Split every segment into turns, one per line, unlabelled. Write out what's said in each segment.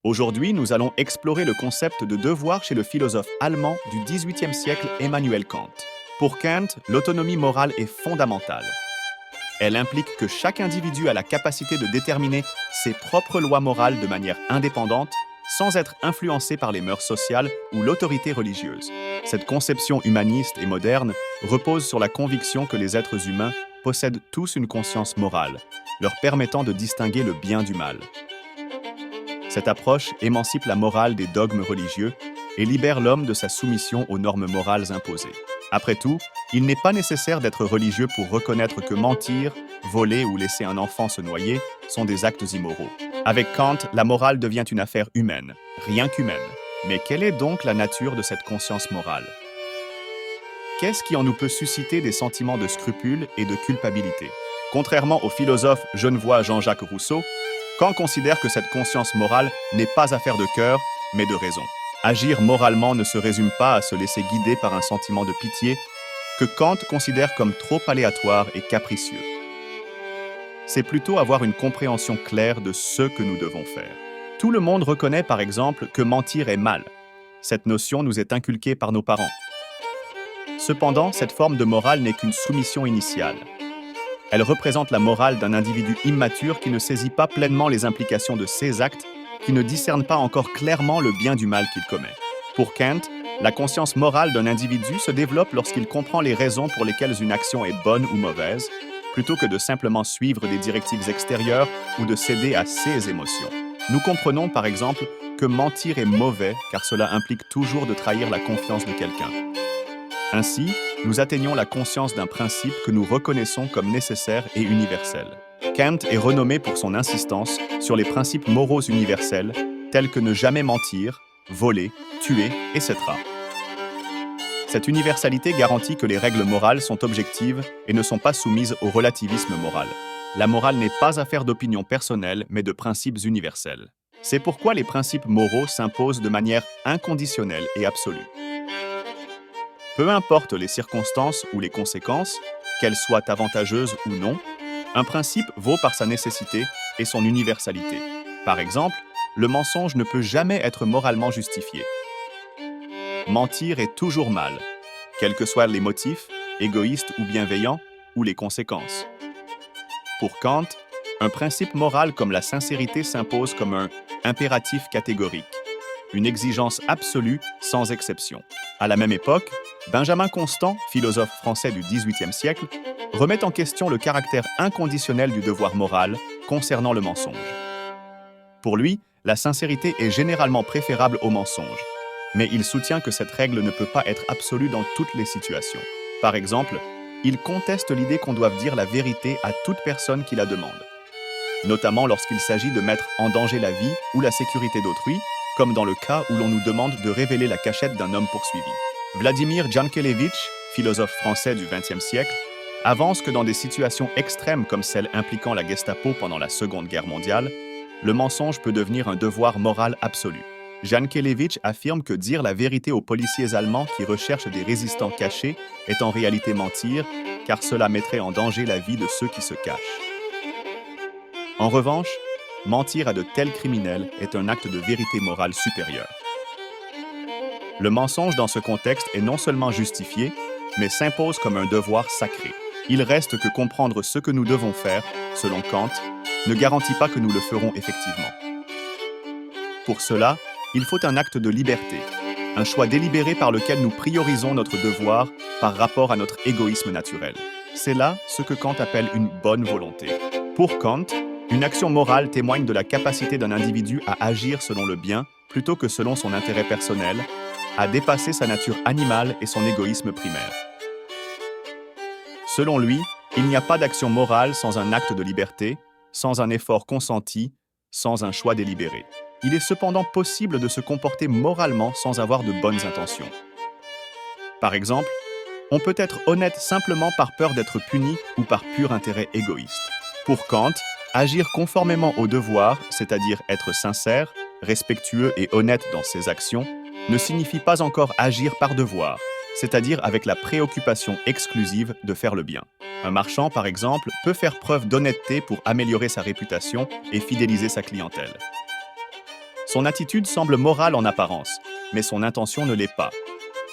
Aujourd'hui, nous allons explorer le concept de devoir chez le philosophe allemand du XVIIIe siècle Emmanuel Kant. Pour Kant, l'autonomie morale est fondamentale. Elle implique que chaque individu a la capacité de déterminer ses propres lois morales de manière indépendante, sans être influencé par les mœurs sociales ou l'autorité religieuse. Cette conception humaniste et moderne repose sur la conviction que les êtres humains possèdent tous une conscience morale, leur permettant de distinguer le bien du mal. Cette approche émancipe la morale des dogmes religieux et libère l'homme de sa soumission aux normes morales imposées. Après tout, il n'est pas nécessaire d'être religieux pour reconnaître que mentir, voler ou laisser un enfant se noyer sont des actes immoraux. Avec Kant, la morale devient une affaire humaine, rien qu'humaine. Mais quelle est donc la nature de cette conscience morale? Qu'est-ce qui en nous peut susciter des sentiments de scrupule et de culpabilité? Contrairement au philosophe genevois Jean-Jacques Rousseau, Kant considère que cette conscience morale n'est pas affaire de cœur, mais de raison. Agir moralement ne se résume pas à se laisser guider par un sentiment de pitié que Kant considère comme trop aléatoire et capricieux. C'est plutôt avoir une compréhension claire de ce que nous devons faire. Tout le monde reconnaît par exemple que mentir est mal. Cette notion nous est inculquée par nos parents. Cependant, cette forme de morale n'est qu'une soumission initiale. Elle représente la morale d'un individu immature qui ne saisit pas pleinement les implications de ses actes, qui ne discerne pas encore clairement le bien du mal qu'il commet. Pour Kant, la conscience morale d'un individu se développe lorsqu'il comprend les raisons pour lesquelles une action est bonne ou mauvaise, plutôt que de simplement suivre des directives extérieures ou de céder à ses émotions. Nous comprenons par exemple que mentir est mauvais car cela implique toujours de trahir la confiance de quelqu'un. Ainsi, nous atteignons la conscience d'un principe que nous reconnaissons comme nécessaire et universel. Kant est renommé pour son insistance sur les principes moraux universels, tels que ne jamais mentir, voler, tuer, etc. Cette universalité garantit que les règles morales sont objectives et ne sont pas soumises au relativisme moral. La morale n'est pas affaire d'opinion personnelle, mais de principes universels. C'est pourquoi les principes moraux s'imposent de manière inconditionnelle et absolue. Peu importe les circonstances ou les conséquences, qu'elles soient avantageuses ou non, un principe vaut par sa nécessité et son universalité. Par exemple, le mensonge ne peut jamais être moralement justifié. Mentir est toujours mal, quels que soient les motifs, égoïstes ou bienveillants, ou les conséquences. Pour Kant, un principe moral comme la sincérité s'impose comme un impératif catégorique, une exigence absolue sans exception. À la même époque, Benjamin Constant, philosophe français du XVIIIe siècle, remet en question le caractère inconditionnel du devoir moral concernant le mensonge. Pour lui, la sincérité est généralement préférable au mensonge, mais il soutient que cette règle ne peut pas être absolue dans toutes les situations. Par exemple, il conteste l'idée qu'on doive dire la vérité à toute personne qui la demande, notamment lorsqu'il s'agit de mettre en danger la vie ou la sécurité d'autrui, comme dans le cas où l'on nous demande de révéler la cachette d'un homme poursuivi. Vladimir Jankélévitch, philosophe français du XXe siècle, avance que dans des situations extrêmes comme celle impliquant la Gestapo pendant la Seconde Guerre mondiale, le mensonge peut devenir un devoir moral absolu. Jankélévitch affirme que dire la vérité aux policiers allemands qui recherchent des résistants cachés est en réalité mentir, car cela mettrait en danger la vie de ceux qui se cachent. En revanche, mentir à de tels criminels est un acte de vérité morale supérieure. Le mensonge dans ce contexte est non seulement justifié, mais s'impose comme un devoir sacré. Il reste que comprendre ce que nous devons faire, selon Kant, ne garantit pas que nous le ferons effectivement. Pour cela, il faut un acte de liberté, un choix délibéré par lequel nous priorisons notre devoir par rapport à notre égoïsme naturel. C'est là ce que Kant appelle une bonne volonté. Pour Kant, une action morale témoigne de la capacité d'un individu à agir selon le bien plutôt que selon son intérêt personnel, à dépasser sa nature animale et son égoïsme primaire. Selon lui, il n'y a pas d'action morale sans un acte de liberté, sans un effort consenti, sans un choix délibéré. Il est cependant possible de se comporter moralement sans avoir de bonnes intentions. Par exemple, on peut être honnête simplement par peur d'être puni ou par pur intérêt égoïste. Pour Kant, agir conformément au devoir, c'est-à-dire être sincère, respectueux et honnête dans ses actions, ne signifie pas encore agir par devoir, c'est-à-dire avec la préoccupation exclusive de faire le bien. Un marchand, par exemple, peut faire preuve d'honnêteté pour améliorer sa réputation et fidéliser sa clientèle. Son attitude semble morale en apparence, mais son intention ne l'est pas,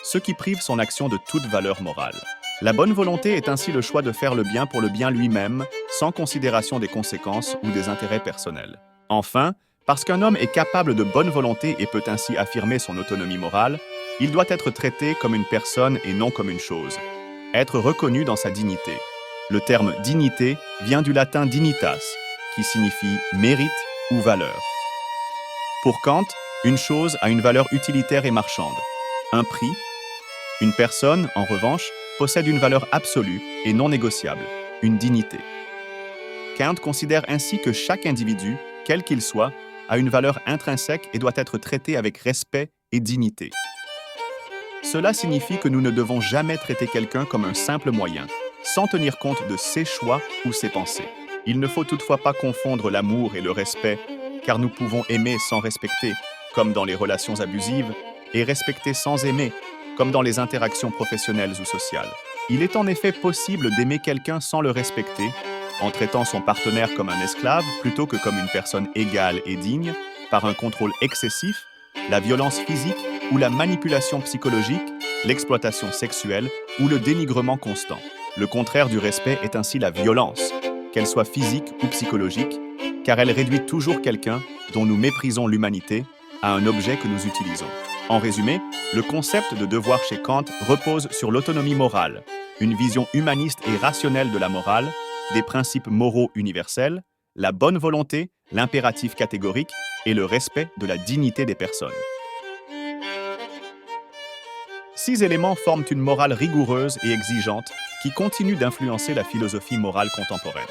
ce qui prive son action de toute valeur morale. La bonne volonté est ainsi le choix de faire le bien pour le bien lui-même, sans considération des conséquences ou des intérêts personnels. Enfin, parce qu'un homme est capable de bonne volonté et peut ainsi affirmer son autonomie morale, il doit être traité comme une personne et non comme une chose, être reconnu dans sa dignité. Le terme dignité vient du latin dignitas, qui signifie mérite ou valeur. Pour Kant, une chose a une valeur utilitaire et marchande, un prix. Une personne, en revanche, possède une valeur absolue et non négociable, une dignité. Kant considère ainsi que chaque individu, quel qu'il soit, a une valeur intrinsèque et doit être traité avec respect et dignité. Cela signifie que nous ne devons jamais traiter quelqu'un comme un simple moyen, sans tenir compte de ses choix ou ses pensées. Il ne faut toutefois pas confondre l'amour et le respect, car nous pouvons aimer sans respecter, comme dans les relations abusives, et respecter sans aimer, comme dans les interactions professionnelles ou sociales. Il est en effet possible d'aimer quelqu'un sans le respecter, en traitant son partenaire comme un esclave plutôt que comme une personne égale et digne, par un contrôle excessif, la violence physique ou la manipulation psychologique, l'exploitation sexuelle ou le dénigrement constant. Le contraire du respect est ainsi la violence, qu'elle soit physique ou psychologique, car elle réduit toujours quelqu'un dont nous méprisons l'humanité à un objet que nous utilisons. En résumé, le concept de devoir chez Kant repose sur l'autonomie morale, une vision humaniste et rationnelle de la morale, des principes moraux universels, la bonne volonté, l'impératif catégorique et le respect de la dignité des personnes. 6 éléments forment une morale rigoureuse et exigeante qui continue d'influencer la philosophie morale contemporaine.